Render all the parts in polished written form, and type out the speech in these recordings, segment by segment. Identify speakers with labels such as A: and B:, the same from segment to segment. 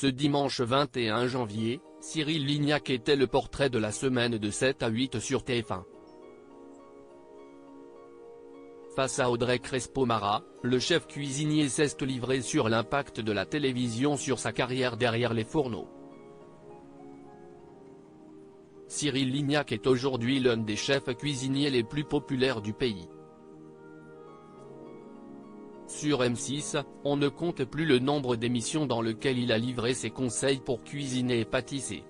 A: Ce dimanche 21 janvier, Cyril Lignac était le portrait de la semaine de 7 à 8 sur TF1. Face à Audrey Crespo-Mara, le chef cuisinier s'est livré sur l'impact de la télévision sur sa carrière derrière les fourneaux. Cyril Lignac est aujourd'hui l'un des chefs cuisiniers les plus populaires du pays. Sur M6, on ne compte plus le nombre d'émissions dans lesquelles il a livré ses conseils pour cuisiner et pâtisser.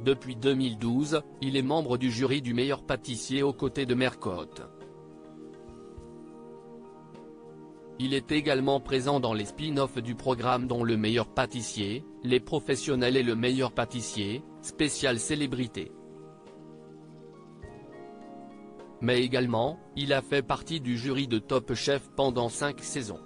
A: Depuis 2012, il est membre du jury du meilleur pâtissier aux côtés de Mercotte. Il est également présent dans les spin-offs du programme dont Le meilleur pâtissier, Les professionnels et Le meilleur pâtissier, spécial célébrité. Mais également, il a fait partie du jury de Top Chef pendant 5 saisons.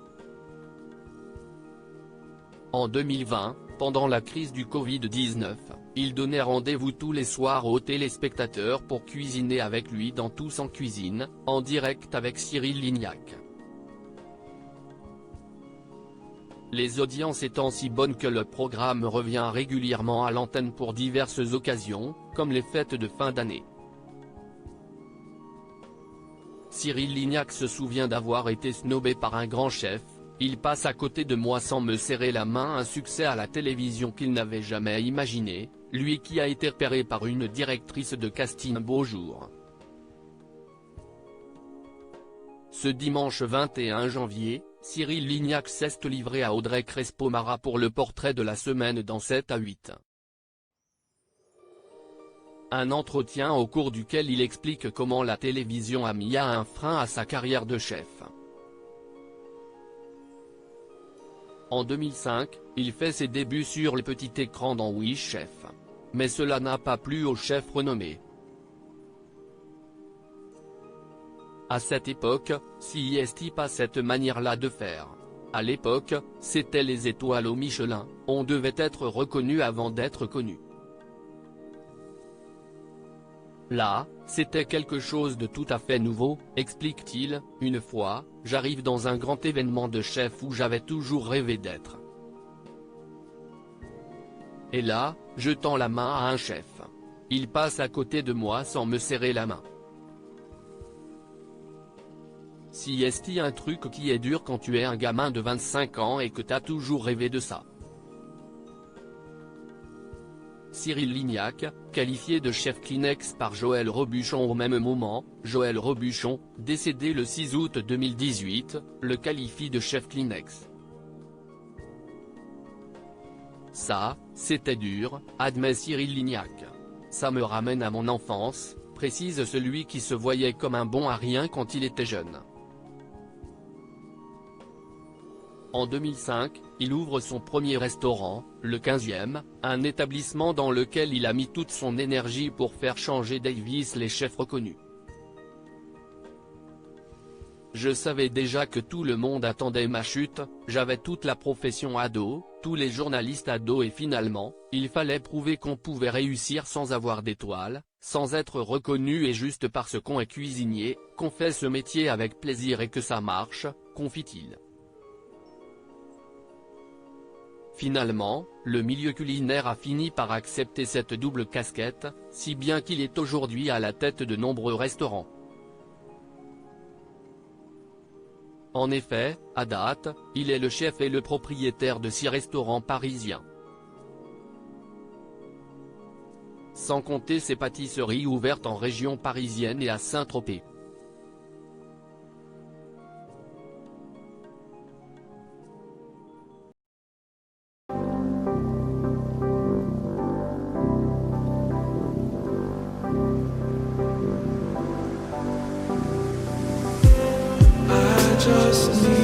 A: En 2020, pendant la crise du Covid-19, il donnait rendez-vous tous les soirs aux téléspectateurs pour cuisiner avec lui dans Tous en cuisine, en direct avec Cyril Lignac. Les audiences étant si bonnes que le programme revient régulièrement à l'antenne pour diverses occasions, comme les fêtes de fin d'année. Cyril Lignac se souvient d'avoir été snobé par un grand chef. Il passe à côté de moi sans me serrer la main, un succès à la télévision qu'il n'avait jamais imaginé, lui qui a été repéré par une directrice de casting beau jour. Ce dimanche 21 janvier, Cyril Lignac s'est livré à Audrey Crespo-Mara pour le portrait de la semaine dans 7 à 8. Un entretien au cours duquel il explique comment la télévision a mis un frein à sa carrière de chef. En 2005, il fait ses débuts sur le petit écran dans Oui Chef. Mais cela n'a pas plu au chef renommé. À cette époque, CIST pas cette manière-là de faire. À l'époque, c'était les étoiles au Michelin, on devait être reconnu avant d'être connu. Là, c'était quelque chose de tout à fait nouveau, explique-t-il. Une fois, j'arrive dans un grand événement de chef où j'avais toujours rêvé d'être. Et là, je tends la main à un chef. Il passe à côté de moi sans me serrer la main. Si est-il un truc qui est dur quand tu es un gamin de 25 ans et que t'as toujours rêvé de ça. Cyril Lignac, qualifié de chef Kleenex par Joël Robuchon au même moment, Joël Robuchon, décédé le 6 août 2018, le qualifie de chef Kleenex. Ça, c'était dur, admet Cyril Lignac. Ça me ramène à mon enfance, précise celui qui se voyait comme un bon à rien quand il était jeune. En 2005, il ouvre son premier restaurant, le 15e, un établissement dans lequel il a mis toute son énergie pour faire changer Davis les chefs reconnus. Je savais déjà que tout le monde attendait ma chute, j'avais toute la profession à dos, tous les journalistes à dos et finalement, il fallait prouver qu'on pouvait réussir sans avoir d'étoiles, sans être reconnu et juste parce qu'on est cuisinier, qu'on fait ce métier avec plaisir et que ça marche, confie-t-il. Finalement, le milieu culinaire a fini par accepter cette double casquette, si bien qu'il est aujourd'hui à la tête de nombreux restaurants. En effet, à date, il est le chef et le propriétaire de 6 restaurants parisiens. Sans compter ses pâtisseries ouvertes en région parisienne et à Saint-Tropez.
B: Just need